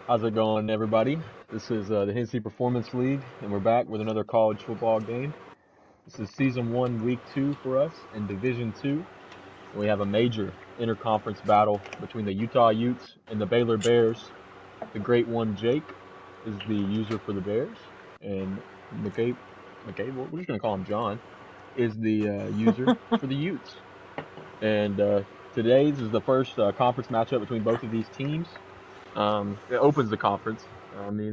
How's it going, everybody? This is the Hennessy Performance League, and we're back with another college football game. This is Season 1, Week 2 for us in Division 2. And we have a major interconference battle between the Utah Utes and the Baylor Bears. The great one, Jake, is the user for the Bears, and McCabe, we're just going to call him John, is the user for the Utes. And today's is the first conference matchup between both of these teams. It opens the conference,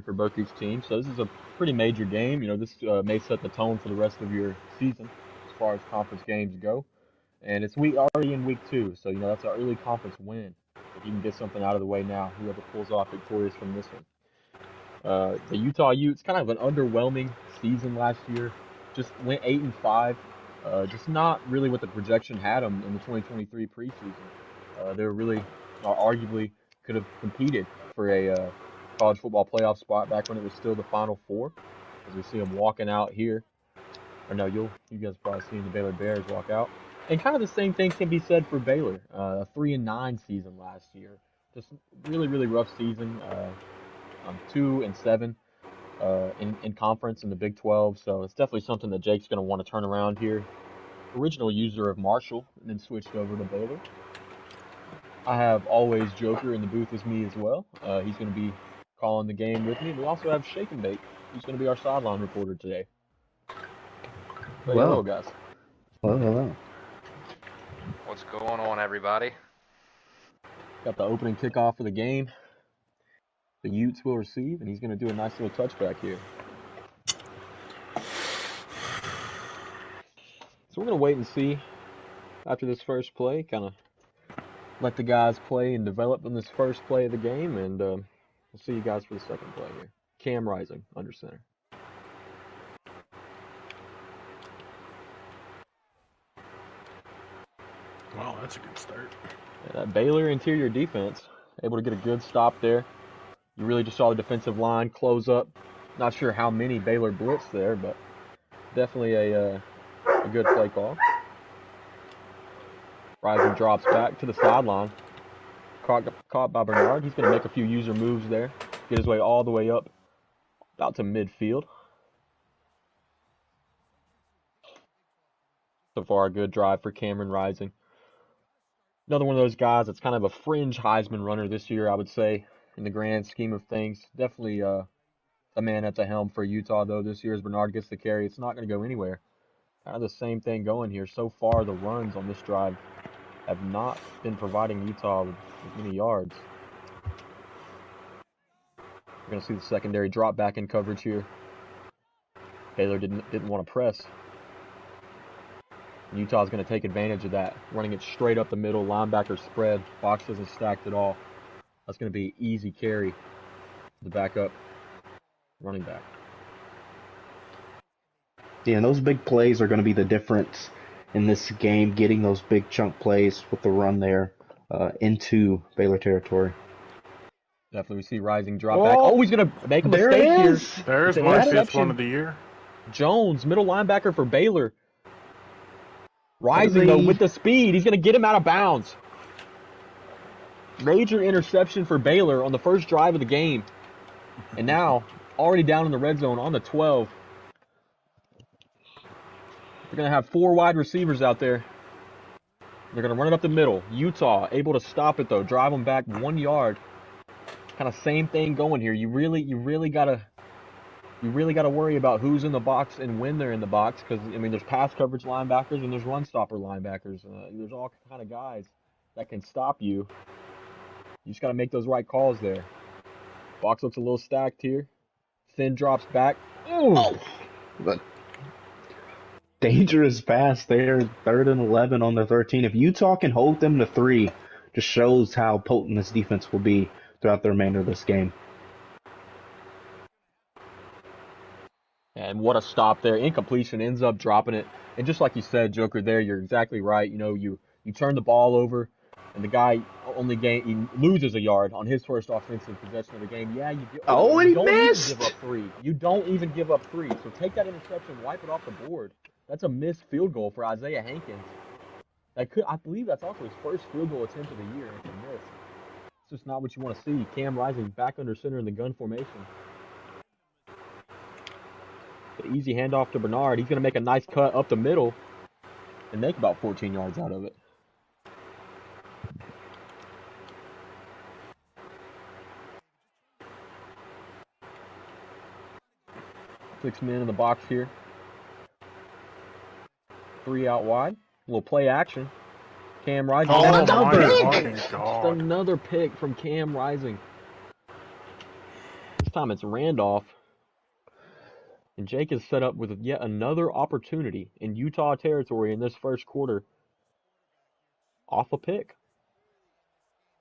for both these teams. So this is a pretty major game. This may set the tone for the rest of your season as far as conference games go. And it's already in week 2, so that's an early conference win. If you can get something out of the way now, whoever pulls off victorious from this one. The Utah Utes, kind of an underwhelming season last year. Just went 8-5. Just not really what the projection had them in the 2023 preseason. They were really, arguably, could have competed for a college football playoff spot back when it was still the Final Four. As we see them walking out here. Or no, you guys probably seen the Baylor Bears walk out. And kind of the same thing can be said for Baylor. A 3-9 season last year. Just really, really rough season. 2-7 in conference in the Big 12. So it's definitely something that Jake's going to want to turn around here. Original user of Marshall and then switched over to Baylor. I have always Joker in the booth with me as well. He's going to be calling the game with me. We also have Shake and Bake. He's going to be our sideline reporter today. Hello, guys. Hello. What's going on, everybody? Got the opening kickoff of the game. The Utes will receive, and he's going to do a nice little touchback here. So we're going to wait and see after this first play, kind of let the guys play and develop in this first play of the game, and we'll see you guys for the second play here. Cam Rising, under center. Wow, that's a good start. Yeah, that Baylor interior defense, able to get a good stop there. You really just saw the defensive line close up. Not sure how many Baylor blitzed there, but definitely a good play call. Rising drops back to the sideline. Caught by Bernard. He's going to make a few user moves there. Get his way all the way up, about to midfield. So far, a good drive for Cameron Rising. Another one of those guys that's kind of a fringe Heisman runner this year, I would say, in the grand scheme of things. Definitely a man at the helm for Utah, though, this year as Bernard gets the carry. It's not going to go anywhere. Kind of the same thing going here. So far, the runs on this drive have not been providing Utah with many yards. We're going to see the secondary drop back in coverage here. Baylor didn't want to press. And Utah's going to take advantage of that, running it straight up the middle, linebacker spread. Box isn't stacked at all. That's going to be easy carry. The backup running back. Yeah, and those big plays are going to be the difference in this game, getting those big chunk plays with the run there into Baylor territory. Definitely we see Rising drop back. Oh, he's going to make a mistake here. There's my fifth one of the year. Jones, middle linebacker for Baylor. Rising, though, with the speed. He's going to get him out of bounds. Major interception for Baylor on the first drive of the game. And now, already down in the red zone on the 12. They're going to have 4 wide receivers out there. They're going to run it up the middle. Utah able to stop it, though. Drive them back 1 yard. Kind of same thing going here. You really got to worry about who's in the box and when they're in the box, because there's pass coverage linebackers and there's run stopper linebackers. There's all kind of guys that can stop you. You just got to make those right calls there. Box looks a little stacked here. Finn drops back. Oh, but dangerous pass there. 3rd and 11 on the 13. If Utah can hold them to 3, just shows how potent this defense will be throughout the remainder of this game. And what a stop there. Incompletion, ends up dropping it. And just like you said, Joker, there, you're exactly right. You turn the ball over, and the guy he loses a yard on his first offensive possession of the game. Yeah, you don't even give up 3. You don't even give up 3. So take that interception, wipe it off the board. That's a missed field goal for Isaiah Hankins. I believe that's also his first field goal attempt of the year, and it's a miss. It's just not what you want to see. Cam Rising back under center in the gun formation. The easy handoff to Bernard. He's going to make a nice cut up the middle and make about 14 yards out of it. Six men in the box here. 3 out wide. A little play action. Cam Rising. Oh, Another my pick! Just God. another pick from Cam Rising. This time it's Randolph. And Jake is set up with yet another opportunity in Utah territory in this first quarter. Off a pick.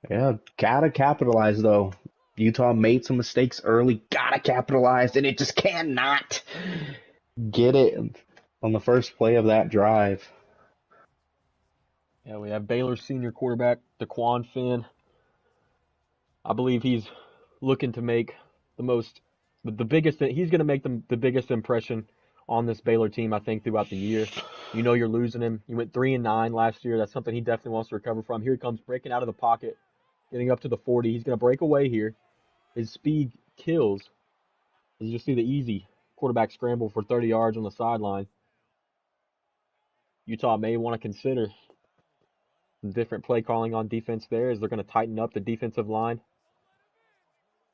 Yeah, gotta capitalize though. Utah made some mistakes early, gotta capitalize, and it just cannot get it on the first play of that drive. Yeah, we have Baylor senior quarterback DeQuan Finn. I believe he's looking to make the biggest. He's going to make the biggest impression on this Baylor team, I think, throughout the year. You know, you're losing him. He went 3-9 last year. That's something he definitely wants to recover from. Here he comes breaking out of the pocket, getting up to the 40. He's going to break away here. His speed kills. As you see the easy quarterback scramble for 30 yards on the sideline. Utah may want to consider some different play calling on defense there as they're going to tighten up the defensive line.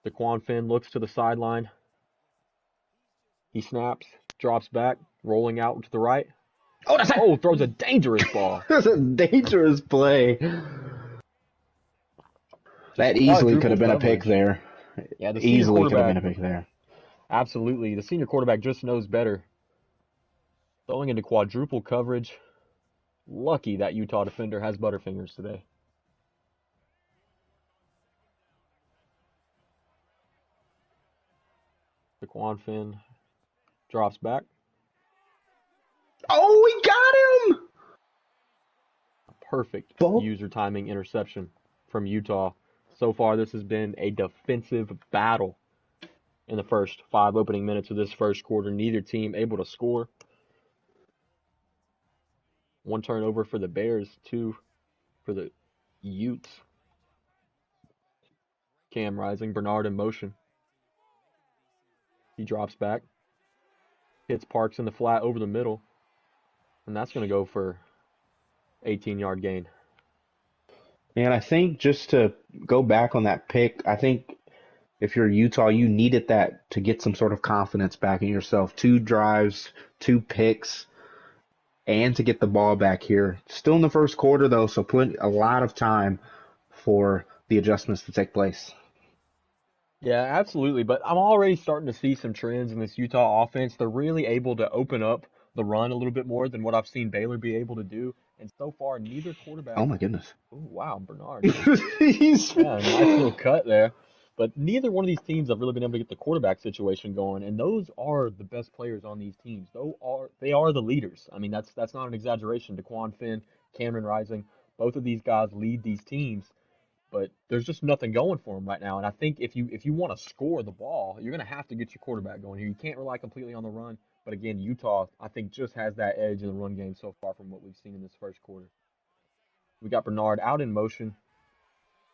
DeQuan Finn looks to the sideline. He snaps, drops back, rolling out to the right. Oh, Throws a dangerous ball. that's a dangerous play. That easily could have been a pick there. Yeah, the senior Easily could have quarterback. been a pick there. Absolutely. The senior quarterback just knows better. Throwing into quadruple coverage. Lucky that Utah defender has butterfingers today. DeQuan Finn drops back. Oh, we got him! Perfect Both. user timing interception from Utah. So far, this has been a defensive battle in the first 5 opening minutes of this first quarter. Neither team able to score. 1 turnover for the Bears, 2 for the Utes. Cam Rising, Bernard in motion. He drops back. Hits Parks in the flat over the middle. And that's going to go for 18-yard gain. And I think just to go back on that pick, I think if you're Utah, you needed that to get some sort of confidence back in yourself. 2 drives, 2 picks, and to get the ball back here. Still in the first quarter, though, so a lot of time for the adjustments to take place. Yeah, absolutely. But I'm already starting to see some trends in this Utah offense. They're really able to open up the run a little bit more than what I've seen Baylor be able to do. And so far, neither quarterback. Oh, my goodness. Oh, wow, Bernard. Yeah, a nice little cut there. But neither one of these teams have really been able to get the quarterback situation going, and those are the best players on these teams. They are the leaders. I mean, that's not an exaggeration. DeQuan Finn, Cameron Rising, both of these guys lead these teams, but there's just nothing going for them right now. And I think if you want to score the ball, you're going to have to get your quarterback going here. You can't rely completely on the run. But again, Utah, I think, just has that edge in the run game so far from what we've seen in this first quarter. We got Bernard out in motion.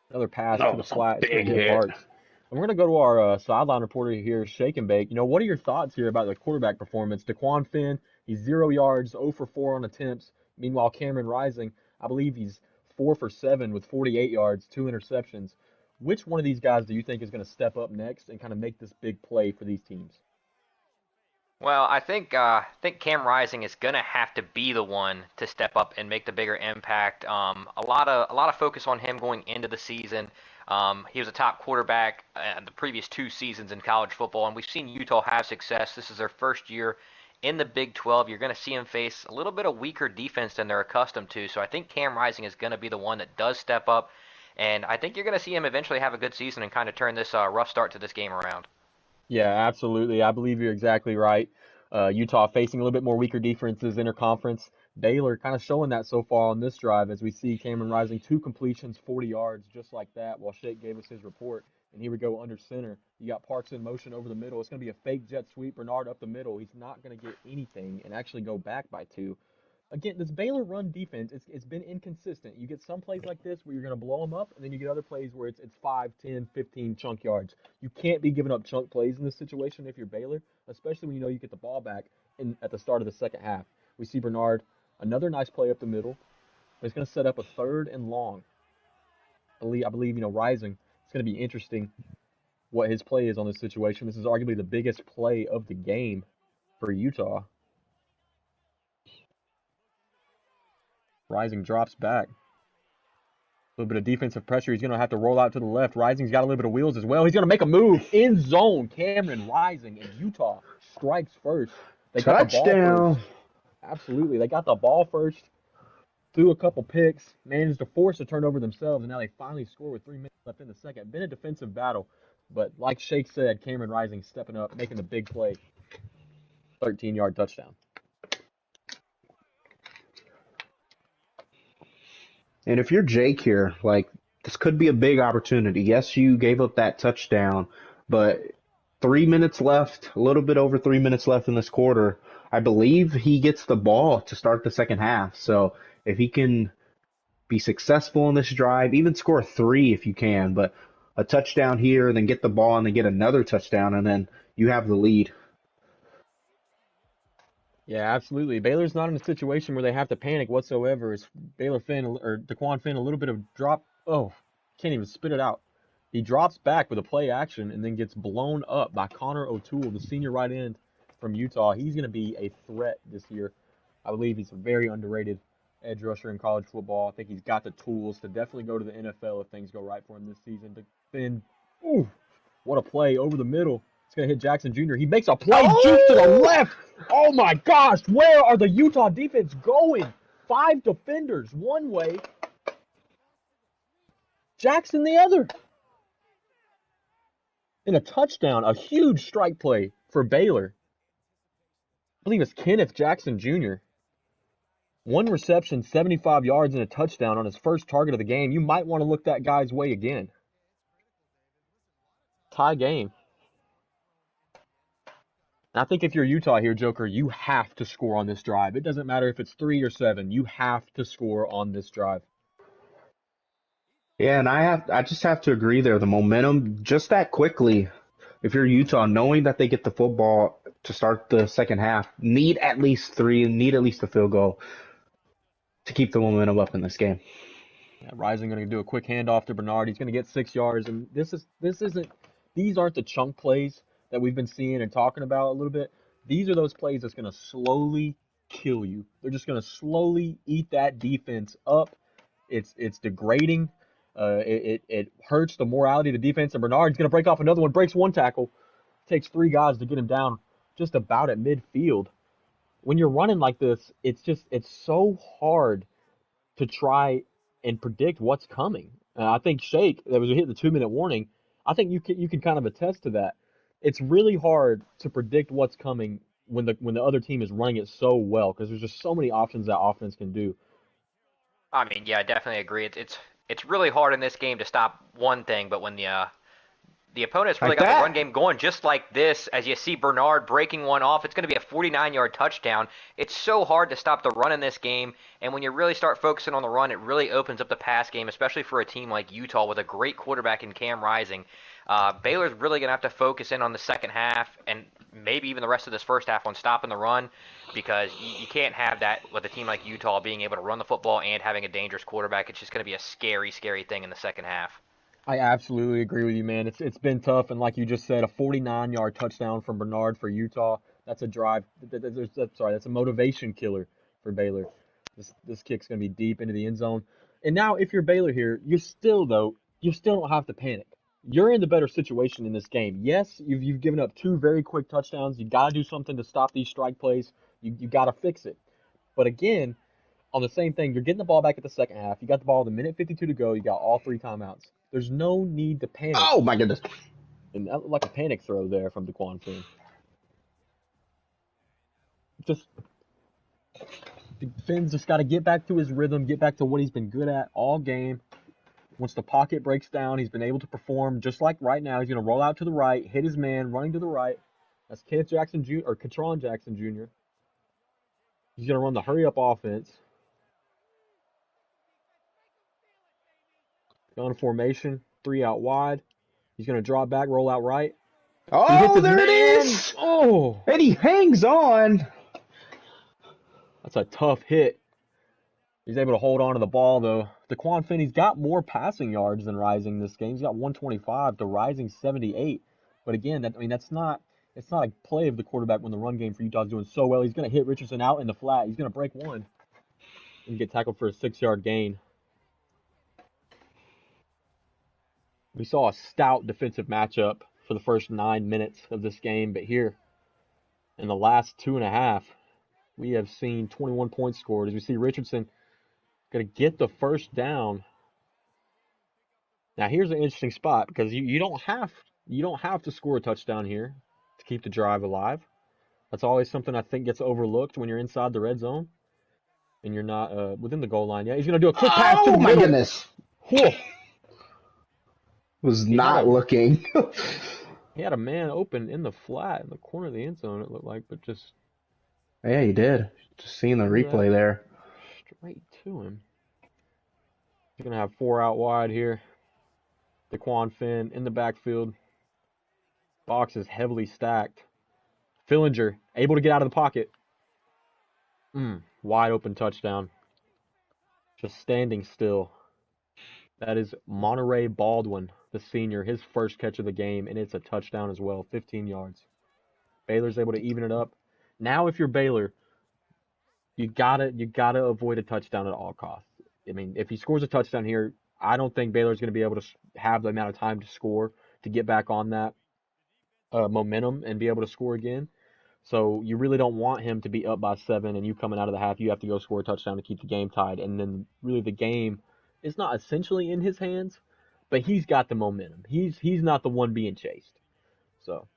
Another pass to the flat. It's going to hit Parks. And we're going to go to our sideline reporter here, Shake and Bake. What are your thoughts here about the quarterback performance? DeQuan Finn, he's 0 yards, 0 for 4 on attempts. Meanwhile, Cameron Rising, I believe he's 4 for 7 with 48 yards, 2 interceptions. Which one of these guys do you think is going to step up next and kind of make this big play for these teams? Well, I think Cam Rising is gonna have to be the one to step up and make the bigger impact. A lot of focus on him going into the season. He was a top quarterback the previous 2 seasons in college football, and we've seen Utah have success. This is their first year in the Big 12. You're going to see him face a little bit of weaker defense than they're accustomed to. So I think Cam Rising is going to be the one that does step up, and I think you're going to see him eventually have a good season and kind of turn this rough start to this game around. Yeah, absolutely. I believe you're exactly right. Utah facing a little bit more weaker defenses interconference. Baylor kind of showing that so far on this drive as we see Cameron Rising 2 completions, 40 yards, just like that, while Shake gave us his report. And here we go under center. You got Parks in motion over the middle. It's going to be a fake jet sweep. Bernard up the middle. He's not going to get anything and actually go back by 2. Again, this Baylor run defense, it's been inconsistent. You get some plays like this where you're going to blow them up, and then you get other plays where it's 5, 10, 15 chunk yards. You can't be giving up chunk plays in this situation if you're Baylor, especially when you know you get the ball back at the start of the second half. We see Bernard, another nice play up the middle. But it's going to set up a 3rd and long. I believe Rising. It's going to be interesting what his play is on this situation. This is arguably the biggest play of the game for Utah. Rising drops back. A little bit of defensive pressure. He's going to have to roll out to the left. Rising's got a little bit of wheels as well. He's going to make a move in zone. Cameron Rising, and Utah strikes first. They got the ball first. Absolutely. They got the ball first. Threw a couple picks, managed to force a turnover themselves, and now they finally score with 3 minutes left in the second. Been a defensive battle, but like Shake said, Cameron Rising stepping up, making the big play. 13-yard touchdown. And if you're Jake here, like, this could be a big opportunity. Yes, you gave up that touchdown, but 3 minutes left, a little bit over 3 minutes left in this quarter. I believe he gets the ball to start the second half. So if he can be successful in this drive, even score 3 if you can, but a touchdown here, then get the ball and then get another touchdown, and then you have the lead. Yeah, absolutely. Baylor's not in a situation where they have to panic whatsoever. It's Baylor Finn or DeQuan Finn, a little bit of drop. Oh, can't even spit it out. He drops back with a play action and then gets blown up by Connor O'Toole, the senior right end from Utah. He's going to be a threat this year. I believe he's a very underrated edge rusher in college football. I think he's got the tools to definitely go to the NFL if things go right for him this season. Finn, ooh, what a play over the middle. It's going to hit Jackson Jr. He makes a play juke to the left. Oh, my gosh. Where are the Utah defense going? 5 defenders one way. Jackson the other. And a touchdown, a huge strike play for Baylor. I believe it's Kenneth Jackson Jr. 1 reception, 75 yards, and a touchdown on his first target of the game. You might want to look that guy's way again. Tie game. And I think if you're Utah here, Joker, you have to score on this drive. It doesn't matter if it's 3 or 7. You have to score on this drive. Yeah, and I just have to agree there. The momentum just that quickly. If you're Utah, knowing that they get the football to start the second half, need at least 3, need at least a field goal to keep the momentum up in this game. Yeah, Rising going to do a quick handoff to Bernard. He's going to get 6 yards, and these aren't the chunk plays that we've been seeing and talking about a little bit. These are those plays that's going to slowly kill you. They're just going to slowly eat that defense up. It's degrading. It hurts the morality of the defense. And Bernard's going to break off another one, breaks 1 tackle, takes 3 guys to get him down just about at midfield. When you're running like this, it's so hard to try and predict what's coming. I think Shake, that was hit the 2-minute warning. I think you can kind of attest to that. It's really hard to predict what's coming when the other team is running it so well because there's just so many options that offense can do. I mean, yeah, I definitely agree. It's really hard in this game to stop one thing, but when the opponent's really got the run game going just like this, as you see Bernard breaking one off, it's going to be a 49-yard touchdown. It's so hard to stop the run in this game, and when you really start focusing on the run, it really opens up the pass game, especially for a team like Utah with a great quarterback in Cam Rising. Baylor's really going to have to focus in on the second half and maybe even the rest of this first half on stopping the run because you can't have that with a team like Utah being able to run the football and having a dangerous quarterback. It's just going to be a scary, scary thing in the second half. I absolutely agree with you, man. It's been tough, and like you just said, a 49-yard touchdown from Bernard for Utah. That's a drive. That's a motivation killer for Baylor. This kick's gonna be deep into the end zone. And now, if you're Baylor here, you still don't have to panic. You're in the better situation in this game. Yes, you've given up 2 very quick touchdowns. You got to do something to stop these strike plays. You got to fix it. But again, on the same thing, you're getting the ball back at the second half. You got the ball with 1:52 to go. You got all 3 timeouts. There's no need to panic. Oh, my goodness. And that looked like a panic throw there from DeQuan Finn. Finn's just got to get back to his rhythm, get back to what he's been good at all game. Once the pocket breaks down, he's been able to perform just like right now. He's going to roll out to the right, hit his man, running to the right. That's Kenneth Jackson Jr. or Katron Jackson Jr. He's going to run the hurry-up offense. Gun formation, 3 out wide. He's going to draw back, roll out right. Oh, there it is! Oh! And he hangs on. That's a tough hit. He's able to hold on to the ball, though. DeQuan Finn, he's got more passing yards than Rising this game. He's got 125 to Rising 78. But again, it's not a play of the quarterback when the run game for Utah's doing so well. He's going to hit Richardson out in the flat. He's going to break one and get tackled for a 6-yard gain. We saw a stout defensive matchup for the first 9 minutes of this game, but here in the last 2.5, we have seen 21 points scored as we see Richardson going to get the first down. Now here's an interesting spot because you don't have to score a touchdown here to keep the drive alive. That's always something I think gets overlooked when you're inside the red zone and you're not within the goal line. Yeah, he's going to do a quick pass to the middle. Oh my goodness. Whoa. Was not looking. He had a man open in the flat in the corner of the end zone, it looked like, but just... Yeah, he did. Just seeing the replay there. Straight to him. He's going to have 4 out wide here. DeQuan Finn in the backfield. Box is heavily stacked. Fillinger able to get out of the pocket. Wide open touchdown. Just standing still. That is Monterey Baldwin, the senior, his first catch of the game, and it's a touchdown as well, 15 yards. Baylor's able to even it up. Now, if you're Baylor, you gotta avoid a touchdown at all costs. I mean, if he scores a touchdown here, I don't think Baylor's going to be able to have the amount of time to score to get back on that momentum and be able to score again. So you really don't want him to be up by 7 and you coming out of the half, you have to go score a touchdown to keep the game tied. And then really the game is not essentially in his hands, but he's got the momentum. He's not the one being chased. So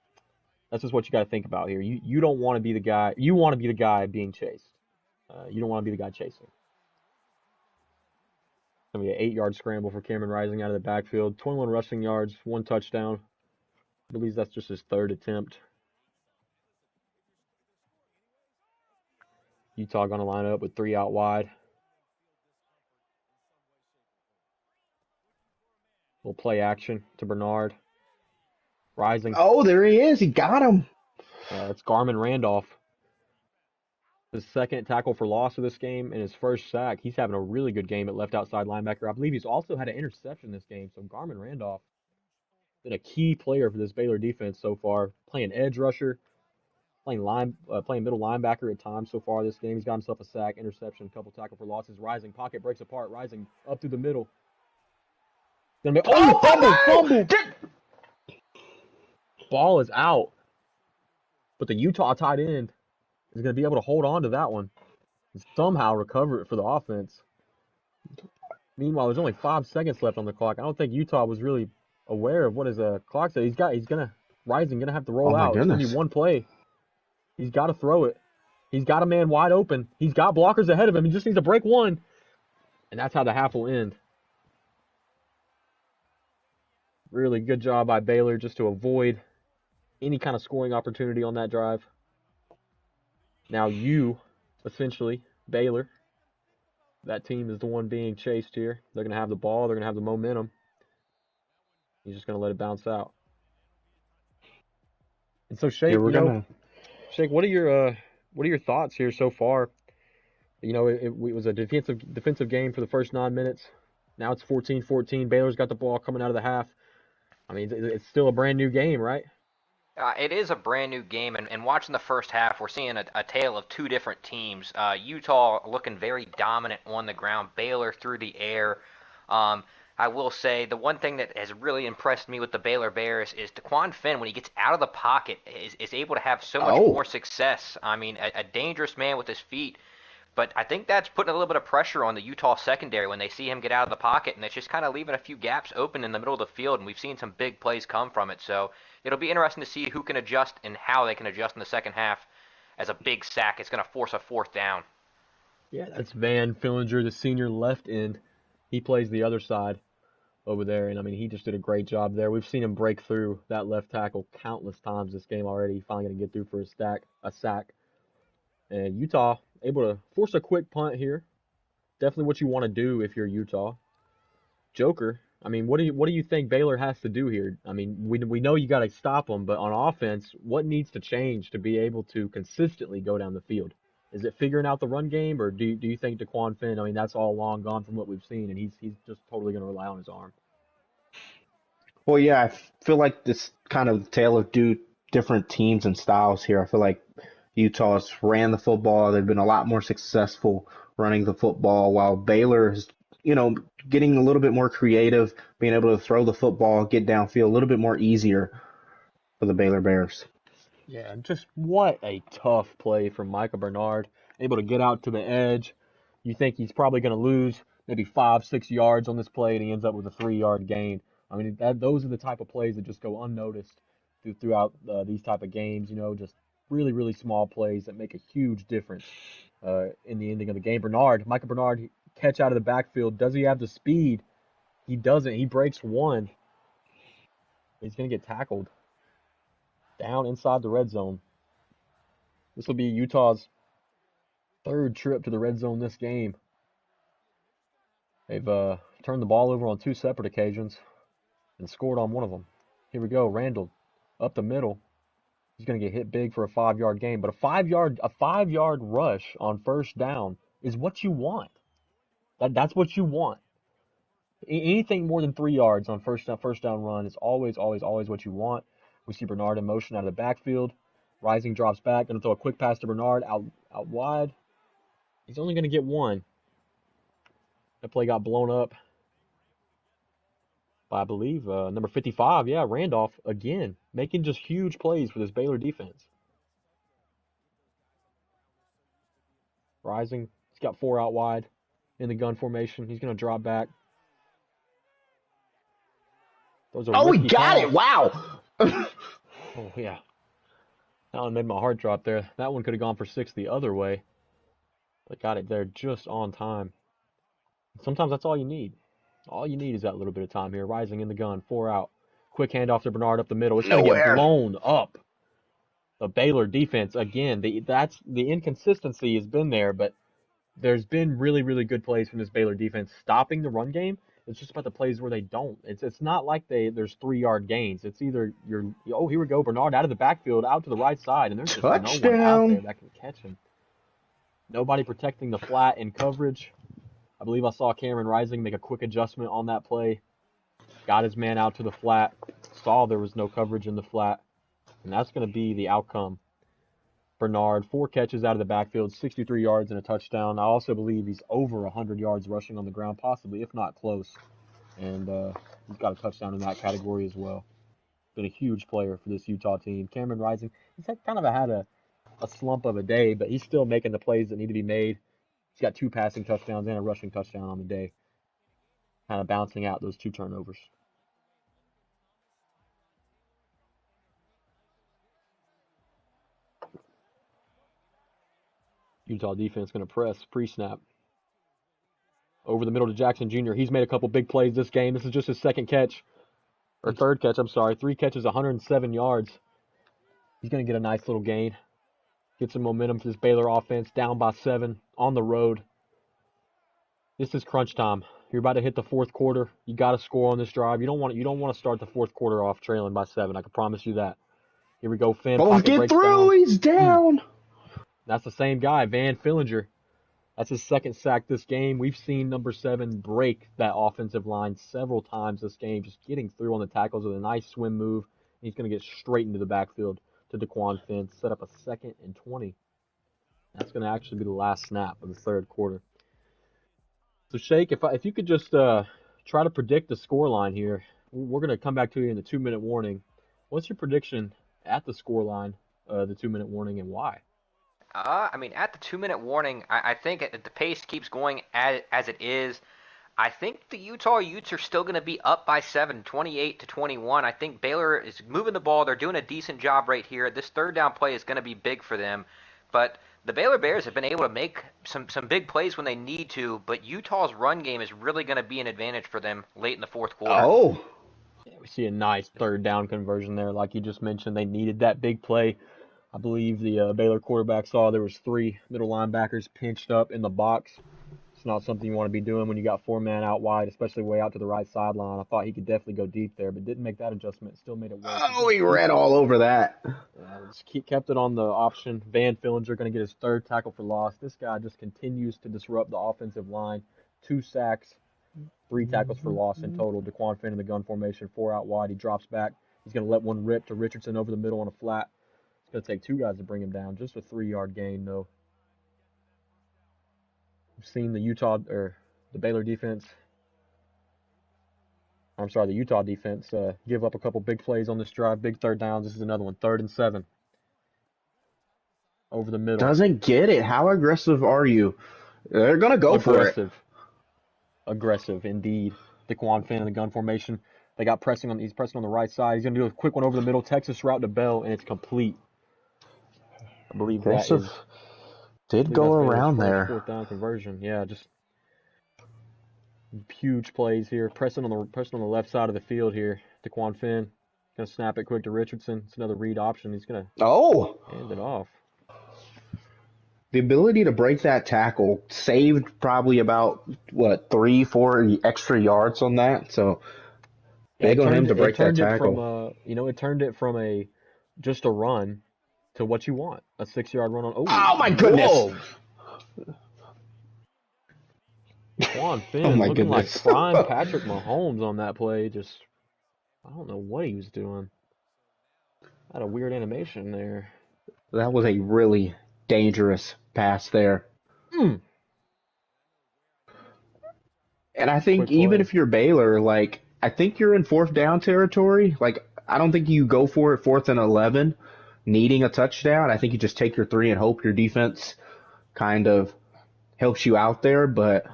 that's just what you got to think about here. You don't want to be the guy. You want to be the guy being chased. You don't want to be the guy chasing. It's going to be an 8-yard scramble for Cameron Rising out of the backfield. 21 rushing yards, 1 touchdown. I believe that's just his 3rd attempt. Utah going to line up with 3 out wide. Little play action to Bernard. Rising. Oh, there he is. He got him. It's Garmin Randolph. His 2nd tackle for loss of this game and his 1st sack. He's having a really good game at left outside linebacker. I believe he's also had an interception this game. So Garmin Randolph been a key player for this Baylor defense so far. Playing edge rusher, playing middle linebacker at times so far this game. He's got himself a sack, interception, a couple tackle for losses. Rising pocket breaks apart. Rising up through the middle. Fumble! Ball is out. But the Utah tight end is going to be able to hold on to that one and somehow recover it for the offense. Meanwhile, there's only 5 seconds left on the clock. I don't think Utah was really aware of what his clock said. Rising gonna have to roll out. It's gonna be one play. He's got to throw it. He's got a man wide open. He's got blockers ahead of him. He just needs to break one, and that's how the half will end. Really good job by Baylor just to avoid any kind of scoring opportunity on that drive. Now essentially, Baylor, that team is the one being chased here. They're going to have the ball. They're going to have the momentum. He's just going to let it bounce out. And so, Shake, Shake, what are your thoughts here so far? It was a defensive game for the first 9 minutes. Now it's 14-14. Baylor's got the ball coming out of the half. I mean, it's still a brand new game, right? It is a brand new game, and watching the first half, we're seeing a tale of 2 different teams. Utah looking very dominant on the ground, Baylor through the air. I will say the one thing that has really impressed me with the Baylor Bears is DeQuan Finn, when he gets out of the pocket, is able to have so much more success. I mean, a dangerous man with his feet. But I think that's putting a little bit of pressure on the Utah secondary when they see him get out of the pocket, and it's just kind of leaving a few gaps open in the middle of the field, and we've seen some big plays come from it. So it'll be interesting to see who can adjust and how they can adjust in the second half. As a big sack, it's going to force a 4th down. Yeah, that's Van Fillinger, the senior left end. He plays the other side over there, and I mean, he just did a great job there. We've seen him break through that left tackle countless times this game already. Finally going to get through for a sack. And Utah, able to force a quick punt here. Definitely what you want to do if you're Utah. Joker, I mean, what do you think Baylor has to do here? I mean, we know you got to stop them, but on offense, what needs to change to be able to consistently go down the field? Is it figuring out the run game, or do you think DeQuan Finn? I mean, that's all long gone from what we've seen, and he's just totally going to rely on his arm. Well, yeah, I feel like this kind of tale of two different teams and styles here. I feel like Utah's ran the football. They've been a lot more successful running the football, while Baylor is, getting a little bit more creative, being able to throw the football, get downfield a little bit more easier for the Baylor Bears. Yeah, just what a tough play from Micah Bernard. Able to get out to the edge. You think he's probably going to lose maybe 5, 6 yards on this play, and he ends up with a 3 yard gain. I mean, those are the type of plays that just go unnoticed throughout these type of games. Just really, really small plays that make a huge difference in the ending of the game. Micah Bernard, catch out of the backfield. Does he have the speed? He doesn't. He breaks one. He's going to get tackled down inside the red zone. This will be Utah's third trip to the red zone this game. They've turned the ball over on 2 separate occasions and scored on one of them. Here we go, Randall up the middle. He's going to get hit big for a 5 yard gain, but a 5 yard rush on first down is what you want. That's what you want. Anything more than 3 yards on first down run is always what you want. We see Bernard in motion out of the backfield. Rising drops back, going to throw a quick pass to Bernard out wide. He's only going to get one. That play got blown up by, I believe, number 55. Yeah, Randolph again, making just huge plays for this Baylor defense. Rising, he's got 4 out wide in the gun formation. He's going to drop back. Oh, we got it! Wow! Oh, yeah. That one made my heart drop there. That one could have gone for 6 the other way, but got it there just on time. Sometimes that's all you need. All you need is that little bit of time here. Rising in the gun, 4 out. Quick handoff to Bernard up the middle. It's going to get blown up. The Baylor defense, again, the inconsistency has been there, but there's been really, really good plays from this Baylor defense stopping the run game. It's just about the plays where they don't. It's not like there's 3 yard gains. It's either here we go, Bernard out of the backfield, out to the right side, and there's just no one out there that can catch him. Nobody protecting the flat in coverage. I believe I saw Cameron Rising make a quick adjustment on that play. Got his man out to the flat. Saw there was no coverage in the flat. And that's going to be the outcome. Bernard, 4 catches out of the backfield, 63 yards and a touchdown. I also believe he's over 100 yards rushing on the ground, possibly, if not close. And he's got a touchdown in that category as well. Been a huge player for this Utah team. Cameron Rising, he's had a slump of a day, but he's still making the plays that need to be made. He's got 2 passing touchdowns and a rushing touchdown on the day. Kind of balancing out those 2 turnovers. Utah defense going to press pre-snap. Over the middle to Jackson Jr. He's made a couple big plays this game. This is just his third catch, I'm sorry. 3 catches, 107 yards. He's going to get a nice little gain. Get some momentum for this Baylor offense. Down by 7 on the road. This is crunch time. You're about to hit the fourth quarter. You got to score on this drive. You don't want to start the fourth quarter off trailing by 7. I can promise you that. Here we go, Finn. Let's get through. Down. He's down. That's the same guy, Van Fillinger. That's his second sack this game. We've seen number 7 break that offensive line several times this game, just getting through on the tackles with a nice swim move. He's going to get straight into the backfield to DeQuan Finn, set up a 2nd and 20. That's going to actually be the last snap of the third quarter. So, Shake, if you could just try to predict the score line here. We're going to come back to you in the 2-minute warning. What's your prediction at the score line, the 2-minute warning, and why? At the 2-minute warning, I think if the pace keeps going as it is, I think the Utah Utes are still going to be up by 7, 28-21. I think Baylor is moving the ball. They're doing a decent job right here. This third down play is going to be big for them. But the Baylor Bears have been able to make some big plays when they need to, but Utah's run game is really going to be an advantage for them late in the fourth quarter. Oh. Yeah, we see a nice third down conversion there. Like you just mentioned, they needed that big play. I believe the Baylor quarterback saw there was 3 middle linebackers pinched up in the box. It's not something you want to be doing when you got 4 man out wide, especially way out to the right sideline. I thought he could definitely go deep there, but didn't make that adjustment. Still made it work. Oh, he ran all over that. Just kept it on the option. Van Fillinger going to get his 3rd tackle for loss. This guy just continues to disrupt the offensive line. 2 sacks, 3 tackles for loss in total. DeQuan Finn in the gun formation, 4 out wide. He drops back. He's going to let one rip to Richardson over the middle on a flat. It's going to take 2 guys to bring him down. Just a 3-yard gain, though. We've seen the Baylor defense. I'm sorry, the Utah defense give up a couple big plays on this drive, big 3rd downs. This is another one, 3rd and 7. Over the middle. Doesn't get it. How aggressive are you? They're going to go for it. Aggressive, indeed. DeQuan Finn in the gun formation. He's pressing on the right side. He's going to do a quick one over the middle. Texas route to Bell, and it's complete. I believe aggressive. That is. Did go around there. 4th down conversion. Yeah, just huge plays here. Pressing on the left side of the field here. DeQuan Finn going to snap it quick to Richardson. It's another read option. He's going to hand it off. The ability to break that tackle saved probably about 3-4 extra yards on that. So big on him to break that tackle. It turned it from just a run to what you want, a 6-yard run on. Oh my goodness! Juan Finn looking like prime Patrick Mahomes on that play. I don't know what he was doing. Had a weird animation there. That was a really dangerous pass there. And I think even if you're Baylor, I think you're in 4th down territory. I don't think you go for it 4th and 11, needing a touchdown. I think you just take your 3 and hope your defense kind of helps you out there. But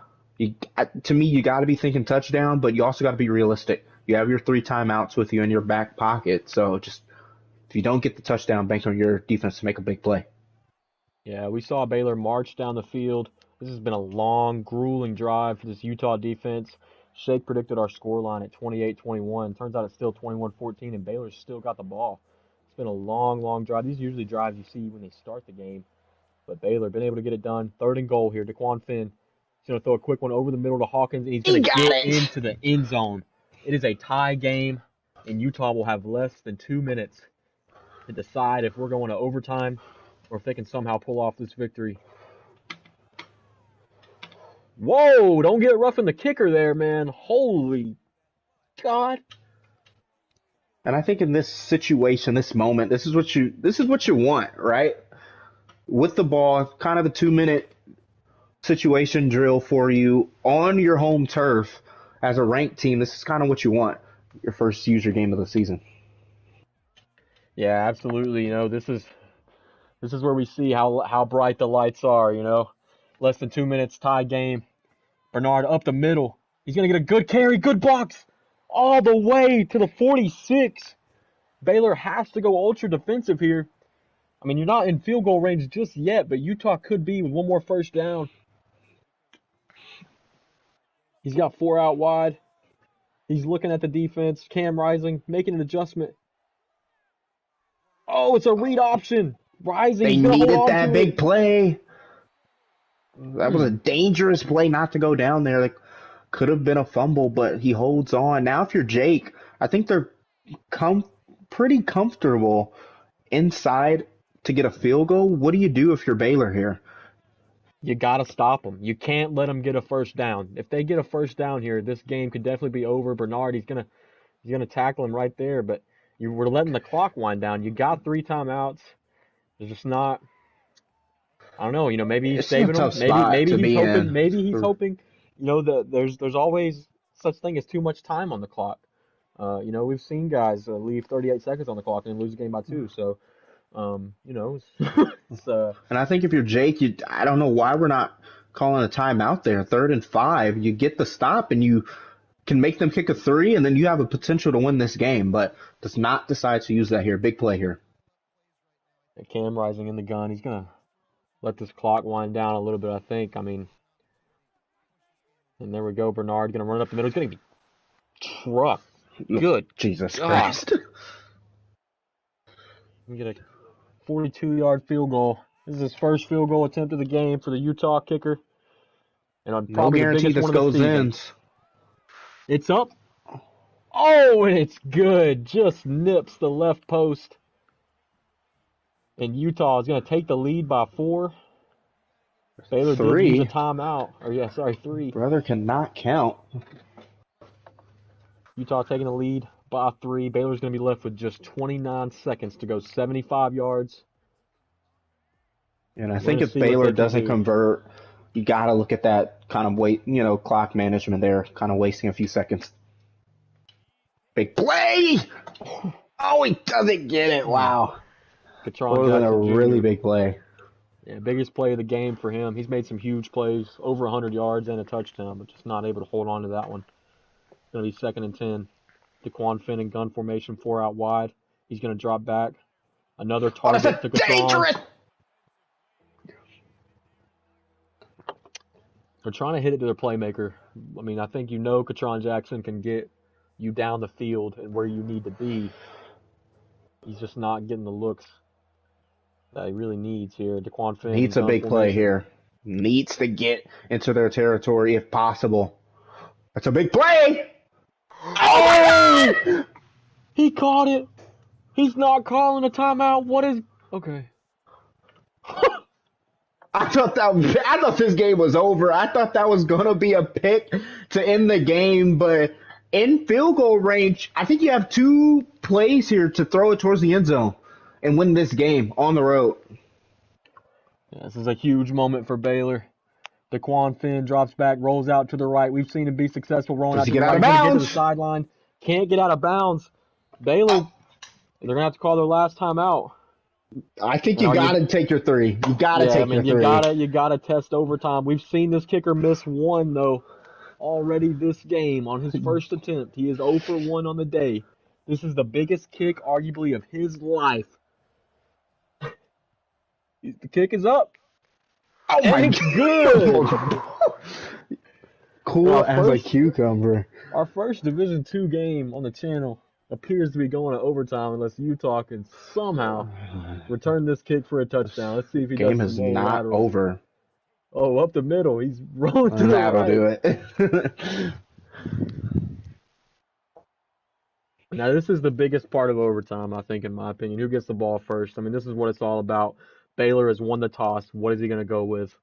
to me, you got to be thinking touchdown, but you also got to be realistic. You have your 3 timeouts with you in your back pocket. So just if you don't get the touchdown, bank on your defense to make a big play. Yeah, we saw Baylor march down the field. This has been a long, grueling drive for this Utah defense. Shake predicted our scoreline at 28-21. Turns out it's still 21-14, and Baylor's still got the ball. It's been a long, long drive. These are usually drives you see when they start the game. But Baylor been able to get it done. 3rd and goal here. DeQuan Finn is going to throw a quick one over the middle to Hawkins, and he's going to get into the end zone. It is a tie game, and Utah will have less than 2 minutes to decide if we're going to overtime or if they can somehow pull off this victory. Whoa, don't get roughing the kicker there, man. Holy God. And I think in this situation, this moment, this is what you want, right? With the ball, kind of a 2-minute situation drill for you on your home turf as a ranked team. This is kind of what you want. Your first user game of the season. Yeah, absolutely. This is where we see how bright the lights are, Less than 2 minutes, tie game. Bernard up the middle. He's going to get a good carry, good blocks, all the way to the 46. Baylor has to go ultra defensive here. I mean, you're not in field goal range just yet, but Utah could be with one more 1st down. He's got 4 out wide. He's looking at the defense. Cam Rising making an adjustment. Oh, it's a read option. Rising. They needed that big play. That was a dangerous play not to go down there. Could have been a fumble, but he holds on. Now, if you're Jake, I think they're pretty comfortable inside to get a field goal. What do you do if you're Baylor here? You got to stop them. You can't let them get a 1st down. If they get a 1st down here, this game could definitely be over. Bernard, he's gonna tackle him right there, but we're letting the clock wind down. You got 3 timeouts. There's just not. I don't know. Maybe he's saving them. Maybe he's hoping. There's always such thing as too much time on the clock. We've seen guys leave 38 seconds on the clock and lose the game by 2. So, it's, and I think if you're Jake, I don't know why we're not calling a timeout there. 3rd and 5, you get the stop and you can make them kick a 3, and then you have a potential to win this game. But does not decide to use that here. Big play here. Cam Rising in the gun. He's gonna let this clock wind down a little bit, I think. And there we go. Bernard going to run up the middle. He's going to be trucked. Good. Jesus Christ. I'm going to 42-yard field goal. This is his first field goal attempt of the game for the Utah kicker. And No probably the guarantee biggest this one of the goes season. in. It's up. Oh, and it's good. Just nips the left post. And Utah is going to take the lead by 4. Baylor did use a 3. timeout. 3. Brother cannot count. Utah taking the lead by 3. Baylor's going to be left with just 29 seconds to go 75 yards. And I We're think gonna if see what Baylor they can doesn't do. convert, you got to look at that kind of clock management there, kind of wasting a few seconds. Big play! Oh, he doesn't get it. Wow. Katron Would have been a Jackson Jr. really big play. Yeah, biggest play of the game for him. He's made some huge plays, over 100 yards and a touchdown, but just not able to hold on to that one. It's going to be 2nd and 10. DeQuan Finn in gun formation, 4 out wide. He's going to drop back. Another target to Katron. Dangerous! They're trying to hit it to their playmaker. I mean, I think Katron Jackson can get you down the field and where you need to be. He's just not getting the looks that he really needs here. DeQuan Finn Needs a gun big play formation. here. Needs to get into their territory if possible. That's a big play! Oh! He caught it. He's not calling a timeout. What is... Okay. I thought this game was over. I thought that was going to be a pick to end the game, but in field goal range, I think you have 2 plays here to throw it towards the end zone and win this game on the road. Yeah, this is a huge moment for Baylor. DeQuan Finn drops back, rolls out to the right. We've seen him be successful rolling out to the right. Does he He's get out gonna of get to the bounds? sideline. Can't get out of bounds. Baylor, they're going to have to call their last timeout. I think you got to take your 3. You got to take your 3. You gotta test overtime. We've seen this kicker miss 1 though already this game on his first attempt. He is 0 for 1 on the day. This is the biggest kick arguably of his life. The kick is up. Oh my And it's good. Cool as a cucumber. Our first Division II game on the channel appears to be going to overtime unless Utah can somehow return this kick for a touchdown. Let's see if he does. Game is not over. Oh, up the middle. He's rolling to the right. That'll do it. Now, this is the biggest part of overtime, I think, in my opinion. Who gets the ball first? I mean, this is what it's all about. Baylor has won the toss. What is he going to go with?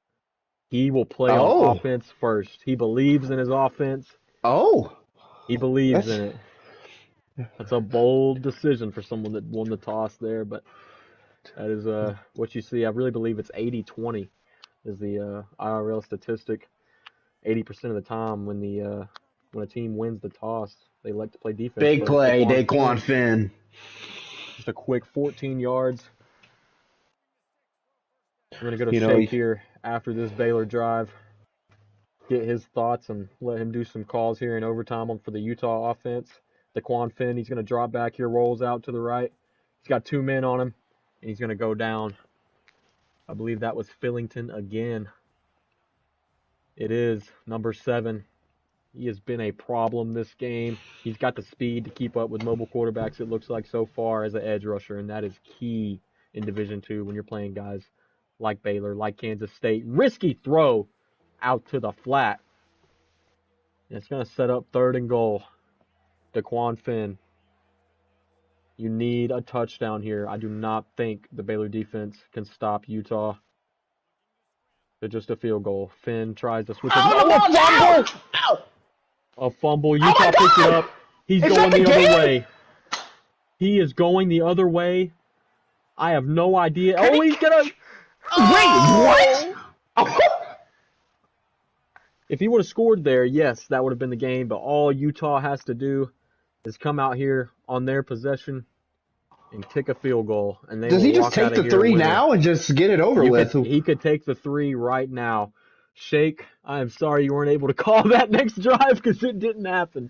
He will play on offense first. He believes in his offense. He believes in it. That's a bold decision for someone that won the toss there, but that is what you see. I really believe it's 80-20 is the IRL statistic. 80% of the time when a team wins the toss, they like to play defense. Big play, Daquan Finn. Just a quick 14 yards. We're going to go to Shake here after this Baylor drive. Get his thoughts and let him do some calls here in overtime for the Utah offense. DeQuan Finn, he's going to drop back here, rolls out to the right. He's got 2 men on him, and he's going to go down. I believe that was Fillington again. It is number 7. He has been a problem this game. He's got the speed to keep up with mobile quarterbacks, it looks like, so far as an edge rusher, and that is key in Division II when you're playing guys like Baylor, like Kansas State. Risky throw out to the flat. And it's going to set up 3rd and goal. DeQuan Finn, you need a touchdown here. I do not think the Baylor defense can stop Utah. They're just a field goal. Finn tries to switch it. Oh, a fumble. Utah picks it up. He's going the other way. He is going the other way. I have no idea. He's going to... Wait, what? If he would have scored there, yes, that would have been the game. But all Utah has to do is come out here on their possession and kick a field goal. And does he just take the 3 now and just get it over with? He could take the 3 right now. Shake, I am sorry you weren't able to call that next drive because it didn't happen.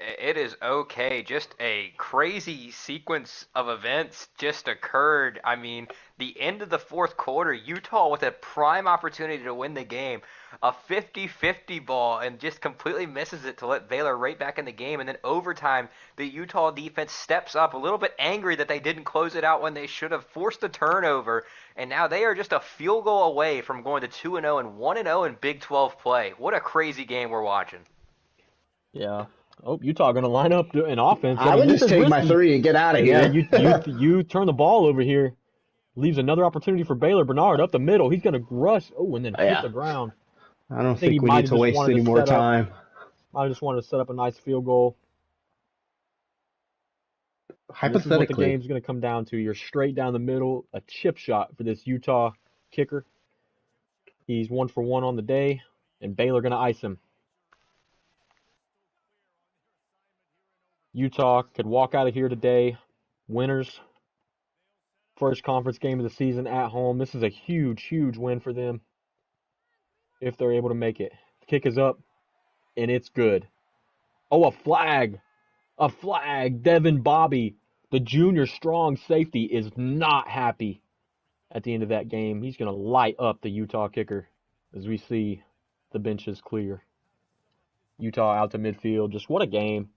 It is okay. Just a crazy sequence of events just occurred. I mean, the end of the fourth quarter, Utah with a prime opportunity to win the game, a 50-50 ball, and just completely misses it to let Baylor right back in the game. And then overtime, the Utah defense steps up a little bit angry that they didn't close it out when they should have, forced a turnover, and now they are just a field goal away from going to 2-0 and 1-0 in Big 12 play. What a crazy game we're watching. Yeah. Oh, Utah going to line up in offense. I I mean, would this just is take my risky. 3 and get out of Yeah, here. you turn the ball over here. Leaves another opportunity for Baylor. Bernard up the middle. He's going to rush. Oh, and then hit Yeah. the ground. I I don't think he think we might need have to just waste wanted any to more set up. time. I just wanted to set up a nice field goal. And this is what the Hypothetically, game's going to come down to. You're straight down the middle, a chip shot for this Utah kicker. He's 1 for 1 on the day, and Baylor going to ice him. Utah could walk out of here today winners. First conference game of the season at home. This is a huge, huge win for them if they're able to make it. The kick is up, and it's good. Oh, a flag. A flag. Devin Bobby, the junior strong safety, is not happy at the end of that game. He's going to light up the Utah kicker as we see the benches clear. Utah out to midfield. Just what a game.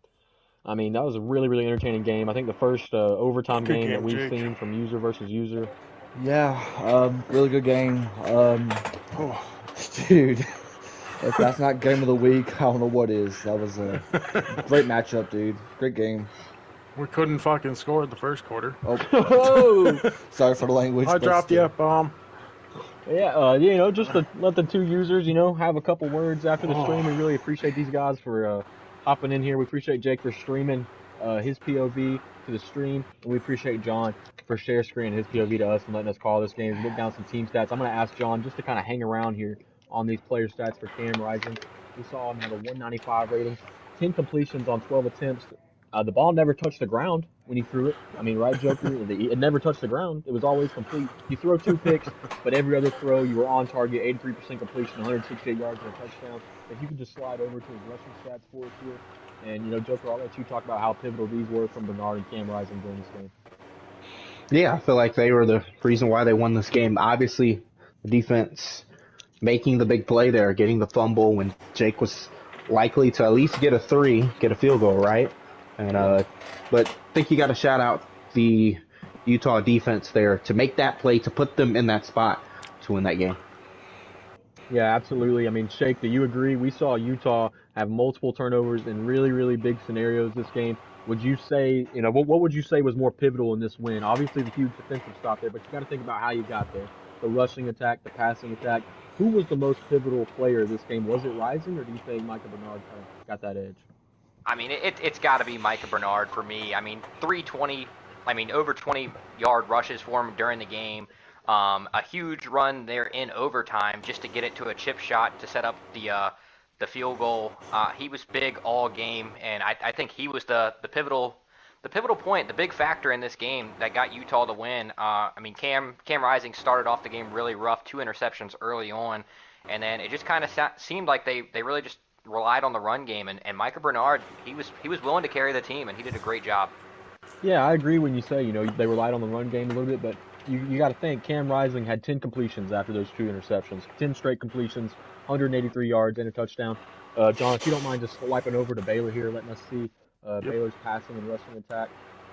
I mean, that was a really, really entertaining game. I think the first overtime Good game that game, we've Jake. seen from user versus user. Yeah, really good game. Oh. Dude, if that's not game of the week, I don't know what is. That was a great matchup, dude. Great game. We couldn't fucking score the first quarter. Oh, Sorry for the language, I but dropped the still. F-bomb. yeah, just to let the two users, have a couple words after the stream. We really appreciate these guys for hopping in here. We appreciate Jake for streaming his POV to the stream, and we appreciate John for share screening his POV to us and letting us call this game. Look down some team stats. I'm going to ask John just to kind of hang around here on these player stats for Cam Rising. We saw him have a 195 rating, 10 completions on 12 attempts. The ball never touched the ground when he threw it. I mean, right, Joker? It never touched the ground. It was always complete. You throw 2 picks, but every other throw you were on target, 83% completion, 168 yards and a touchdown. If you could just slide over to his rushing stats for us here. And, Joker, I'll let you talk about how pivotal these were from Bernard and Cam Rising during this game. Yeah, I feel like they were the reason why they won this game. Obviously, the defense making the big play there, getting the fumble when Jake was likely to at least get a field goal, right? And but I think you got to shout out the Utah defense there to make that play to put them in that spot to win that game. Yeah, absolutely. I mean, Shake, do you agree? We saw Utah have multiple turnovers in really, really big scenarios this game. Would you say, what would you say was more pivotal in this win? Obviously, the huge defensive stop there, but you got to think about how you got there. The rushing attack, the passing attack. Who was the most pivotal player this game? Was it Rising, or do you think Micah Bernard kind of got that edge? I mean, it's got to be Micah Bernard for me. I mean, 320, over 20-yard rushes for him during the game. A huge run there in overtime just to get it to a chip shot to set up the field goal. He was big all game, and I think he was the pivotal point, the big factor in this game that got Utah to win. I mean, Cam Rising started off the game really rough, 2 interceptions early on, and then it just kind of seemed like they really just relied on the run game, and Micah Bernard, he was willing to carry the team, and he did a great job. Yeah, I agree when you say, they relied on the run game a little bit, but you got to think Cam Rising had 10 completions after those 2 interceptions. 10 straight completions, 183 yards, and a touchdown. John, if you don't mind just swiping over to Baylor here, letting us see Baylor's passing and rushing attack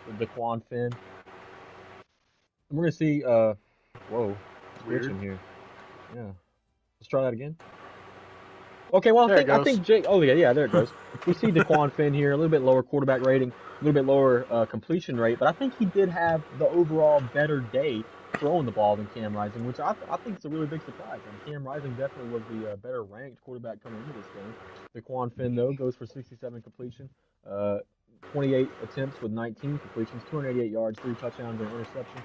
with Daquan Finn. And we're going to see, whoa, it's glitching here. Yeah. Let's try that again. Okay, well, I think Jake. Oh yeah, there it goes. We see Daquan Finn here, a little bit lower quarterback rating, a little bit lower completion rate, but I think he did have the overall better day throwing the ball than Cam Rising, which I think is a really big surprise. And Cam Rising definitely was the better ranked quarterback coming into this game. Daquan Finn though goes for 67 completion, 28 attempts with 19 completions, 288 yards, 3 touchdowns and an interception.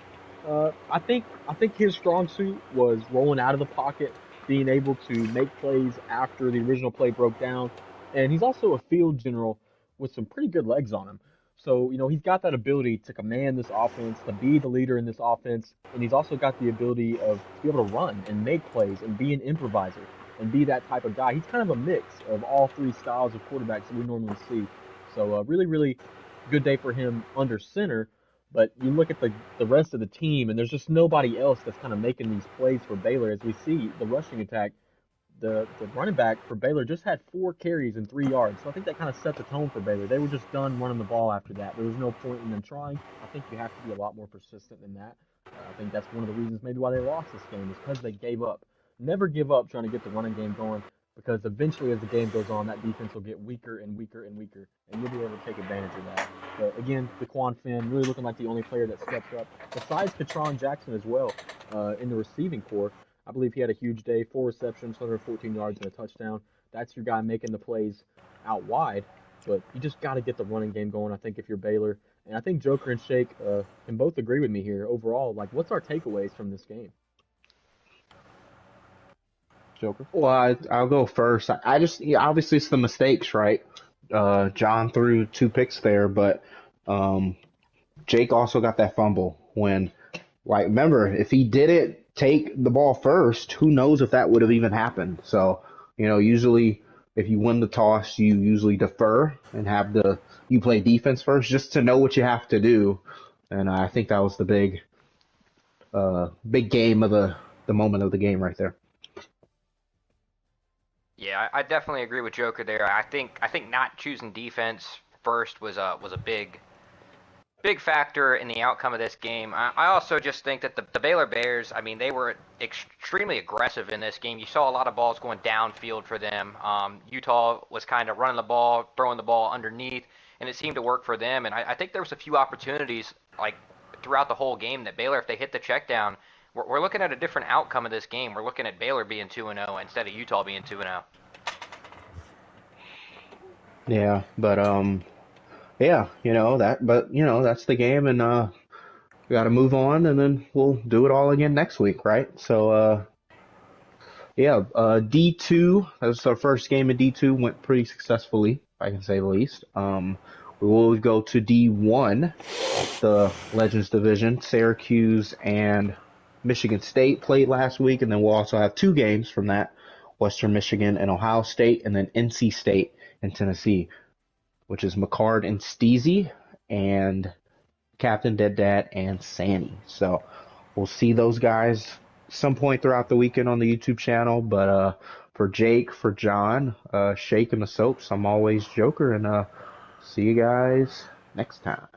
I think his strong suit was rolling out of the pocket, being able to make plays after the original play broke down. And he's also a field general with some pretty good legs on him. So, he's got that ability to command this offense, to be the leader in this offense, and he's also got the ability of to be able to run and make plays and be an improviser and be that type of guy. He's kind of a mix of all 3 styles of quarterbacks that we normally see. So really, really good day for him under center. But you look at the rest of the team, and there's just nobody else that's kind of making these plays for Baylor. As we see the rushing attack, the running back for Baylor just had 4 carries and 3 yards. So I think that kind of set the tone for Baylor. They were just done running the ball after that. There was no point in them trying. I think you have to be a lot more persistent than that. I think that's one of the reasons maybe why they lost this game is because they gave up. Never give up trying to get the running game going because eventually as the game goes on, that defense will get weaker and weaker and weaker, and you'll be able to take advantage of that. But again, DeQuan Finn really looking like the only player that steps up, besides Katron Jackson as well in the receiving core. I believe he had a huge day, 4 receptions, 114 yards, and a touchdown. That's your guy making the plays out wide, but you just got to get the running game going, I think, if you're Baylor. And I think Joker and Shake can both agree with me here overall. Like, what's our takeaways from this game? Joker? Well, I'll go first. I just, obviously it's the mistakes, right? John threw 2 picks there, but Jake also got that fumble when, like, remember, if he didn't take the ball first, who knows if that would have even happened. So, usually if you win the toss, you usually defer and you play defense first just to know what you have to do. And I think that was the big game of the moment of the game right there. Yeah, I definitely agree with Joker there. I think not choosing defense first was a big factor in the outcome of this game. I also just think that the Baylor Bears, I mean, they were extremely aggressive in this game. You saw a lot of balls going downfield for them. Utah was kind of running the ball, throwing the ball underneath, and it seemed to work for them. And I think there was a few opportunities like throughout the whole game that Baylor, if they hit the check down, we're looking at a different outcome of this game. We're looking at Baylor being 2-0 instead of Utah being 2-0. Yeah, but yeah, that's the game, and we got to move on, and then we'll do it all again next week, right? So yeah, D2, that was our first game of D2, went pretty successfully, if I can say the least. We will go to D1, the Legends Division. Syracuse and Michigan State played last week, and then we'll also have 2 games from that, Western Michigan and Ohio State, and then NC State and Tennessee, which is McCard and Steezy, and Captain Dead Dad and Sandy. So we'll see those guys some point throughout the weekend on the YouTube channel. But for Jake, for John, Shake and the Soaps, I'm always Joker, and see you guys next time.